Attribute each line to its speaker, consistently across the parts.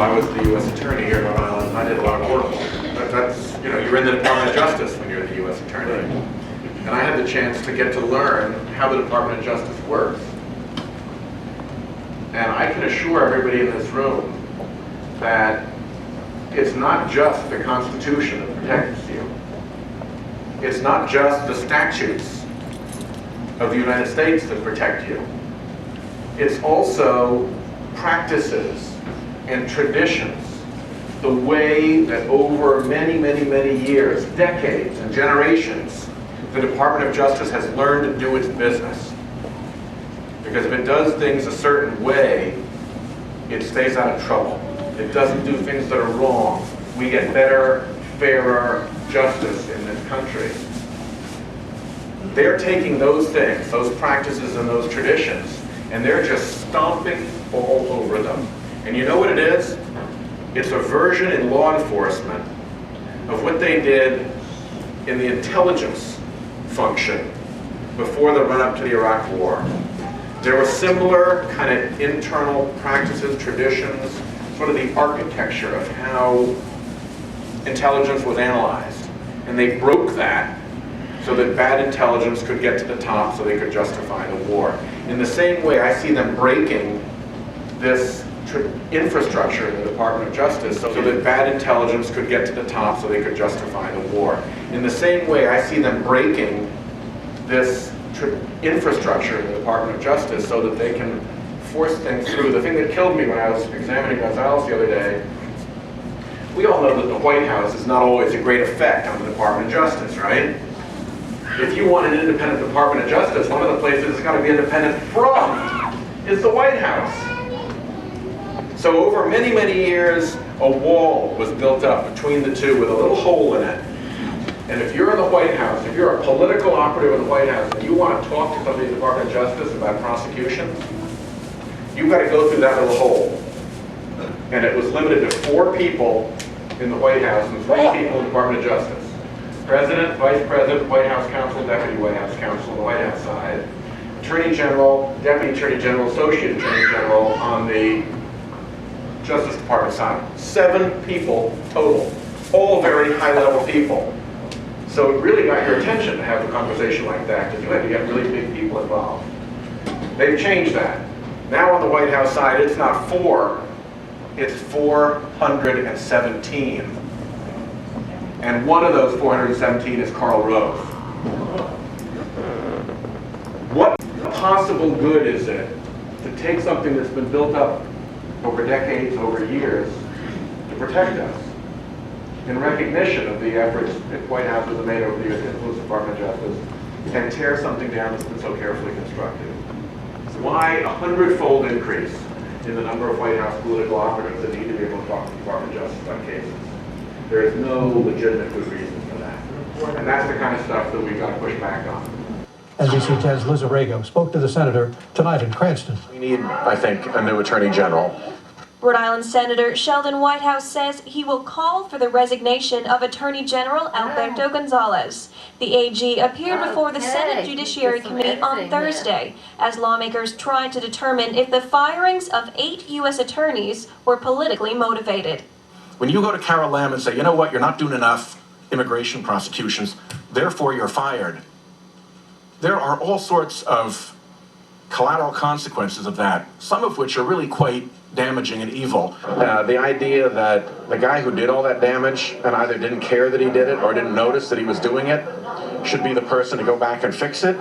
Speaker 1: I was the U.S. Attorney here in Rhode Island, and I did a lot of work. That's, you know, you're in the Department of Justice when you're the U.S. Attorney. And I had the chance to get to learn how the Department of Justice works. And I can assure everybody in this room that it's not just the Constitution that protects you. It's not just the statutes of the United States that protect you. It's also practices and traditions, the way that over many, many, many years, decades and generations, the Department of Justice has learned to do its business. Because if it does things a certain way, it stays out of trouble. It doesn't do things that are wrong. We get better, fairer justice in this country. They're taking those things, those practices and those traditions, and they're just stomping all over them. And you know what it is? It's a version in law enforcement of what they did in the intelligence function before the run-up to the Iraq War. There were similar kind of internal practices, traditions, sort of the architecture of how intelligence was analyzed. And they broke that so that bad intelligence could get to the top so they could justify the war. In the same way, I see them breaking this infrastructure in the Department of Justice so that bad intelligence could get to the top so they could justify the war. In the same way, I see them breaking this infrastructure in the Department of Justice so that they can force things through. The thing that killed me when I was examining Gonzales the other day, we all know that the White House is not always a great effect on the Department of Justice, right? If you want an independent Department of Justice, one of the places it's got to be independent from is the White House. So over many, many years, a wall was built up between the two with a little hole in it. And if you're in the White House, if you're a political operative in the White House, and you want to talk to somebody in the Department of Justice about prosecution, you've got to go through that little hole. And it was limited to 4 people in the White House and 3 people in the Department of Justice. President, Vice President, White House Counsel, Deputy White House Counsel on the White House side, Attorney General, Deputy Attorney General, Associate Attorney General on the Justice Department side. 7 people total, all very high-level people. So it really got your attention to have a conversation like that, because you had to get really big people involved. They've changed that. Now on the White House side, it's not 4, it's 417. And one of those 417 is Karl Rove. What possible good is it to take something that's been built up over decades, over years, to protect us, in recognition of the efforts that White House has made over the years to influence the Department of Justice, and tear something down that's been so carefully constructed? Why a 100-fold increase in the number of White House political operatives that need to be able to talk to the Department of Justice on cases? There is no legitimate good reason for that. And that's the kind of stuff that we've got to push back on.
Speaker 2: NBC 10's Liz Arago spoke to the senator tonight in Cranston.
Speaker 1: We need, I think, a new Attorney General.
Speaker 3: Rhode Island Senator Sheldon Whitehouse says he will call for the resignation of Attorney General Alberto Gonzales. The AG appeared before the Senate Judiciary Committee on Thursday as lawmakers tried to determine if the firings of 8 U.S. attorneys were politically motivated.
Speaker 4: When you go to Carol Lam and say, you know what, you're not doing enough immigration prosecutions, therefore you're fired, there are all sorts of collateral consequences of that, some of which are really quite damaging and evil. The idea that the guy who did all that damage and either didn't care that he did it or didn't notice that he was doing it should be the person to go back and fix it,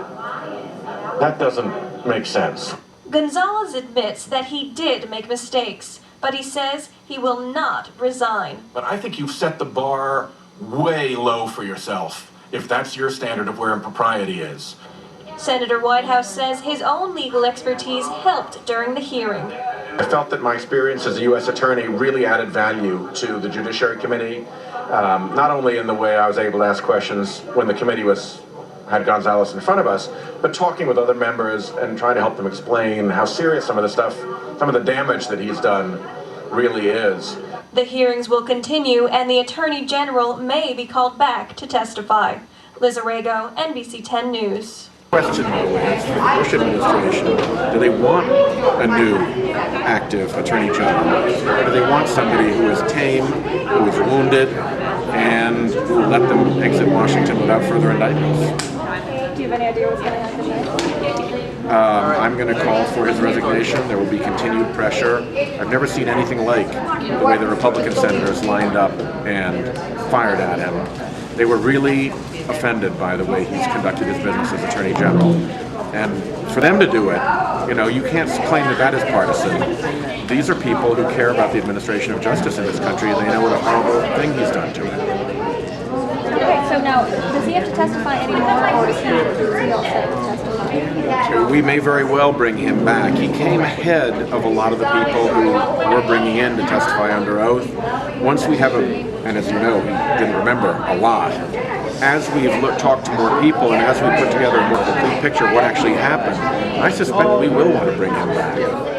Speaker 4: that doesn't make sense.
Speaker 3: Gonzales admits that he did make mistakes, but he says he will not resign.
Speaker 4: But I think you've set the bar way low for yourself, if that's your standard of where impropriety is.
Speaker 3: Senator Whitehouse says his own legal expertise helped during the hearing.
Speaker 1: I felt that my experience as a U.S. attorney really added value to the Judiciary Committee, not only in the way I was able to ask questions when the committee had Gonzales in front of us, but talking with other members and trying to help them explain how serious some of the damage that he's done really is.
Speaker 3: The hearings will continue and the Attorney General may be called back to testify. Liz Arago, NBC 10 News.
Speaker 1: Question, by the way, is for the Bush administration. Do they want a new
Speaker 5: active Attorney General, but they want somebody who is tame, who is wounded, and who let them exit Washington without further indictments.
Speaker 6: Do you have any idea what's going to happen next?
Speaker 5: I'm going to call for his resignation. There will be continued pressure. I've never seen anything like the way the Republican senators lined up and fired at him. They were really offended by the way he's conducted his business as Attorney General. And for them to do it, you know, you can't claim that that is partisan. These are people who care about the administration of justice in this country, and they know what a horrible thing he's done to it.
Speaker 6: Okay, so now, does he have to testify anymore, or is he all set to testify?
Speaker 5: We may very well bring him back. He came ahead of a lot of the people who we're bringing in to testify under oath. Once we have and as you know, he didn't remember a lot. As we've talked to more people and as we put together a more complete picture of what actually happened, I suspect we will want to bring him back.